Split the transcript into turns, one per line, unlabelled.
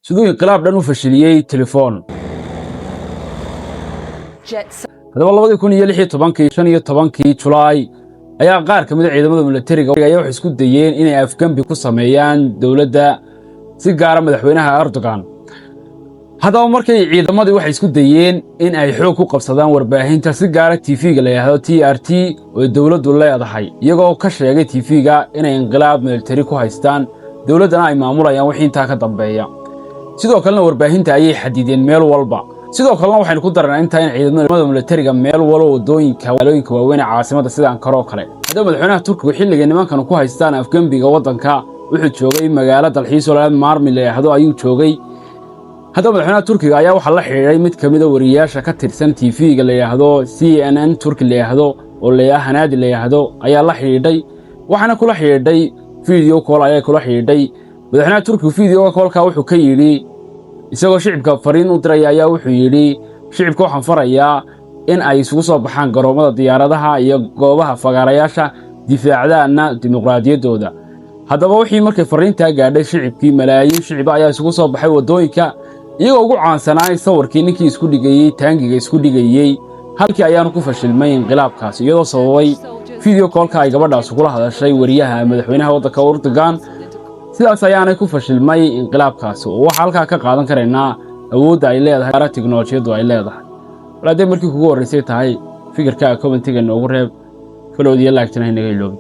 sidoo inqilaab dhan u fashiliyay telefoon. Hadaba 2016 July ayaa qaar kamid ah ciidamada militariga ayaa wax isku dayeen inay afgambi ku sameeyaan dawladda si gaar ah madaxweynaha Erdogan. hadaba markay ciidamadii wax isku dayeen in ay xoog ku qabsadaan warbaahinta si gaar ah TV-ga la yiraahdo TRT oo dawladdu leedahay iyagoo ka sheegay TV-ga inay inqilaab militari ku haystaan dawladana ay maamulayaan wixii inta ka dambeeya. sidoo kale warbaahinta ayay xadideen meel walba. sidoo kale waxaan ku daranaa inta in ciidamada militariga meel walba wadooyinka waaweyn ee caasimada sida Ankara oo kale. hadaba madaxweynaha Turkiga xilliga nimankan ku haystaan afgambiga wadanka wuxuu joogay magaalada dalxiis oo Marmil la yiraahdo ayuu joogay. hadaba madaxweynaha Turkiga ayaa waxa la xiriiray mid kamid ah wariyaasha ka tirsan TV-ga la yiraahdo CNN Turki la yiraahdo oo leeyahay Hanaadi la yiraahdo ayaa la xiriiray waxaana kula xiriiray video call ayaa kula xiriiray madaxweynaha Turkiga video call-ka wuxuu ka yiri isagoo shicibka fariin u diray ayaa wuxuu yiri shicibka waxaan farayaa in ay isugu soo baxaan garoomada diyaaradaha iyo goobaha fagaarayaasha difaacdaana dimuqraadiyadooda. hadaba wixii markay fariinta gaadhay shicibkii malaayiin shicib ayaa isugu soo baxay wadooyinka iyagoo ugu caansanaay sawirkii ninkii isku dhigayay taangiga isku dhigayay halkii ayaanu ku fashilmay inqilaabkaas iyadoo sababay video call-ka ay gabadhaas kula hadashay wariyaha madaxweynaha waddanka Erdogan. sidaas ayaanay ku fashilmay inqilaabkaas oo waxa halka ka qaadan kareena awoodda ay leedahay tiknoolajiyadu ay leedahay. walaadee markii kugu horeysay tahay fikirka comment-ga noogu reeb follow iyo like-tana inaga iloobi.